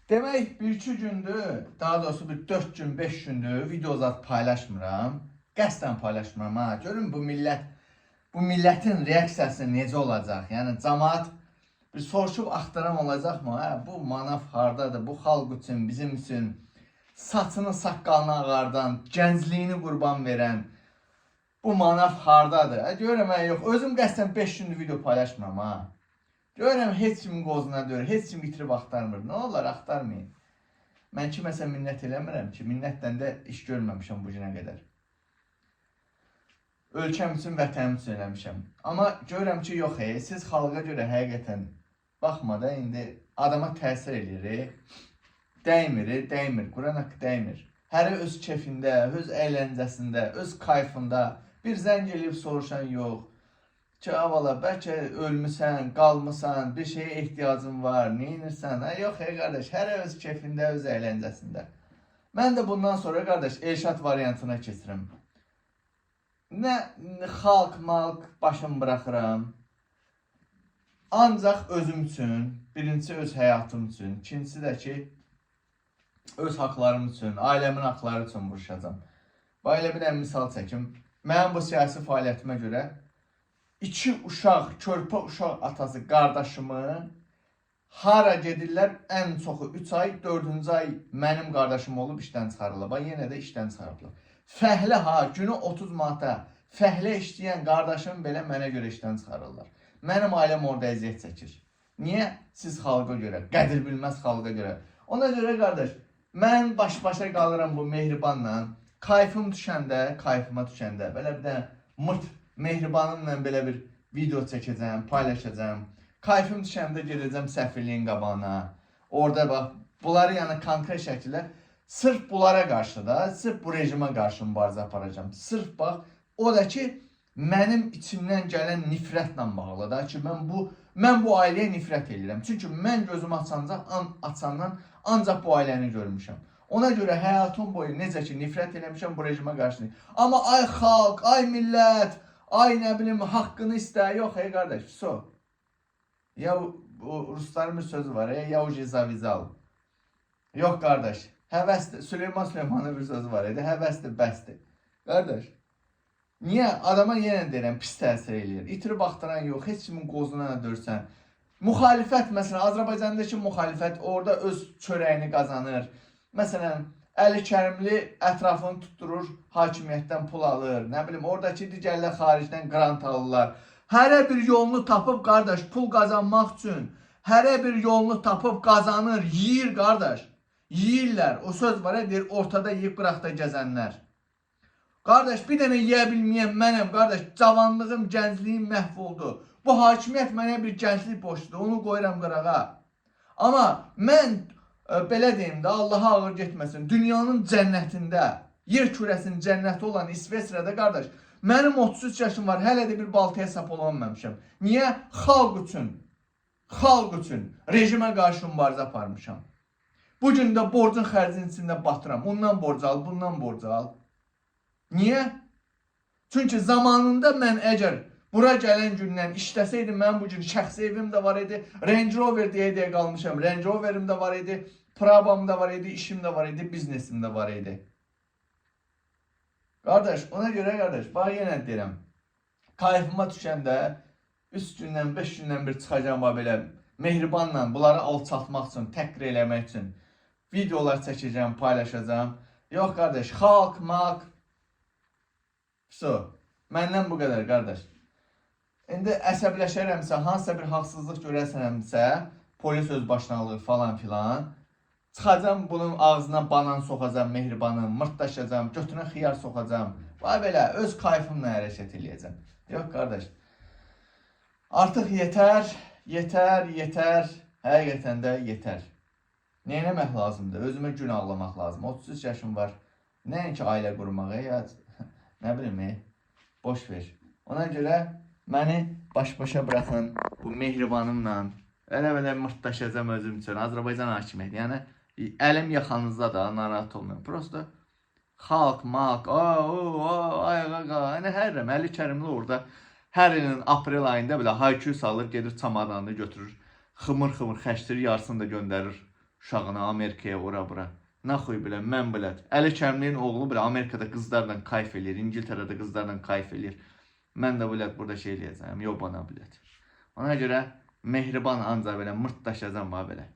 Demək, bir iki gündür, daha doğrusu bir 4 gün, 5 gündür video zat paylaşmıram. Qəsdən paylaşmıram ha. Görün bu millətin reaksiyası necə olacaq? Yəni cəmaət bir soruşub axtaran olacaqmı? Hə, bu manav hardadır? Bu xalq üçün, bizim üçün saçını, saqqalını ağardan, gəncliyini qurban verən bu manav hardadır? Hə, görürəm, hə, yox. Özüm qəsdən 5 gündür video paylaşmıram ha. Görürəm, heç kimin qozuna deyir, heç kim bitirib axtarmır. Nə olar, axtarmayın. Mən kiməsə minnət eləmirəm ki, minnətdən də iş görməmişəm bu günə qədər. Ölkəm üçün, vətənim üçün eləmişəm. Amma görürəm ki, yox, siz xalqa görə həqiqətən baxma da, indi adama təsir edir. Dəymir, Quran haqqı dəymir. Həri öz kefində, öz əyləncəsində, öz kayfında bir zəng eləyib soruşan yox. Ki, avala, bəlkə ölmüsən, qalmısan, bir şeye ehtiyacın var, neyinirsən? Yox, qardaş, hər öz kefində, öz əyləncəsində. Mən də bundan sonra, qardaş, Elşad variantına keçirəm. Nə xalq, malq başım bıraxıram. Ancaq özüm üçün, birincisi öz həyatım üçün, ikincisi də ki, öz haqlarım üçün, ailəmin haqları üçün vuruşacam. Belə bir misal çəkim. Mənim bu siyasi fəaliyyətimə görə 2 uşaq, körpə uşaq atası qardaşımı hara gedirlər? Ən çoxu 3 ay, 4-cü ay mənim qardaşım olub işdən çıxarılır. Yenə də işdən çıxarılır. Fəhlə ha, günü 30 manata fəhlə işləyən qardaşım belə mənə görə işdən çıxarırlar. Mənim ailəm orada əziyyət çəkir. Niyə? Siz xalqa görə, qədir bilməz xalqa görə. Ona görə qardaş, mən baş-başa qalıram bu mehribanla. Kayfım düşəndə, kayfıma düşəndə belə bir də mırt mehribanımla belə bir video çəkəcəm, paylaşacağım. Kayfım düşəndə gedəcəm səfirliyin qabağına. Orada bax, bunları yəni konkret şəkildə sırf bunlara qarşı da, sırf bu rejimə qarşı mübarizə aparacağım. Sırf bax, o da ki, mənim içimdən gələn nifrətlə bağlı da ki, mən bu ailəyə nifrət edirəm. Çünki mən gözümü açandan ancaq bu ailəni görmüşəm. Ona görə həyatım boyu necə ki nifrət eləmişəm bu rejimə qarşı. Amma ay xalq, ay millət, ay nə bilim haqqını istə. Yox, qardaş, so. Ya rusların bir sözü var, ya uji zavizal. Yox qardaş, həvəsdir. Süleyman Süleymanın bir sözü var, həvəsdir, bəsdir. Qardaş, niyə? Adama yenə deyirəm, pis təsir eləyir. İtirib axtaran yox, heç kimin qozuna dörsən. Müxalifət, məsələn, Azərbaycandakı müxalifət orada öz çörəyini qazanır. Məsələn, Əli Kərimli ətrafını tutturur, hakimiyyətdən pul alır. Nə bilim, oradakı digərlər xaricdən qrant alırlar. Hərə bir yolunu tapıb, qardaş, pul qazanmaq üçün. Hərə bir yolunu tapıb qazanır, yiyir, qardaş. Yiyirlər. O söz var, deyir, ortada yiyib qıraqda gəzənlər. Qardaş, bir dənə yeyə bilməyən mənəm, qardaş, cavanlığım, gəncliyim məhv oldu. Bu hakimiyyət mənə bir gənclik borçludur, onu qoyuram qırağa. Amma mən belə deyim də, Allaha ağır getməsin, dünyanın cənnətində, yer kürəsinin cənnəti olan İsveçrədə, qardaş, mənim 33 yaşım var, hələ də bir baltaya sap olamamışam. Niyə? Xalq üçün rejimə qarşı mübarizə aparmışam. Bugün də borcun xərcinin içində batıram. Ondan borc al, bundan borc al. Niyə? Çünki zamanında mən əgər bura gələn gündən işləsəydim, mən bugün şəxsi evim də var idi, Range Rover deyə qalmışam, Range Roverim də var idi, Prabam da var idi, işim də var idi, biznesim də var idi. Qardaş, ona görə qardaş, bax yenə deyirəm, kayfıma düşəndə 3 gündən, 5 gündən bir çıxacağım belə mehribanla bunları alçaltmaq üçün, təhqir eləmək üçün videolar çəkəcəm, paylaşacağım. Yox qardaş, xalq, malq, məndən bu qədər qardaş. İndi əsəbləşərəmsə, hansısa bir haqsızlıq görəsənəmsə, polis öz başınalığı falan filan, çıxacam bunun ağzına banan soxacam, mehribanım, mırtdaşacam, götünə xiyar soxacam. Vay belə, öz kayfımla hərəkət eləyəcəm. Yox qardaş, artıq yetər, həqiqətən də yetər. Neynəmək lazımdır? Özümə gün ağlamaq lazım. 33 yaşım var. Nəinki ailə qurmağa, ya nə bilim, boş ver. Ona görə məni baş-başa bıraxın bu mehribanımla. Elə-belə mırtdaşacam özüm üçün. Azərbaycan hakimiyyəti. Yəni, əlim yaxanızda da narahat olmayın. Prosto xalq, malq, hərrəm, Əli Kərimli orada hər ilin aprel ayında belə haykü salır, gedir çamadanını götürür. Xımır xəşdir, yarısını da göndərir uşağını Amerikaya ora-bura. Naxuy bilən, mən bilət. Əli Kərimliyin oğlu belə Amerikada qızlarla kayf eləyir, İngiltərədə qızlarla kayf eləyir. Mən də bilət burada şey eləyəcəm, yobana bilət. Ona görə mehriban ancaq belə mırtdaşacam belə.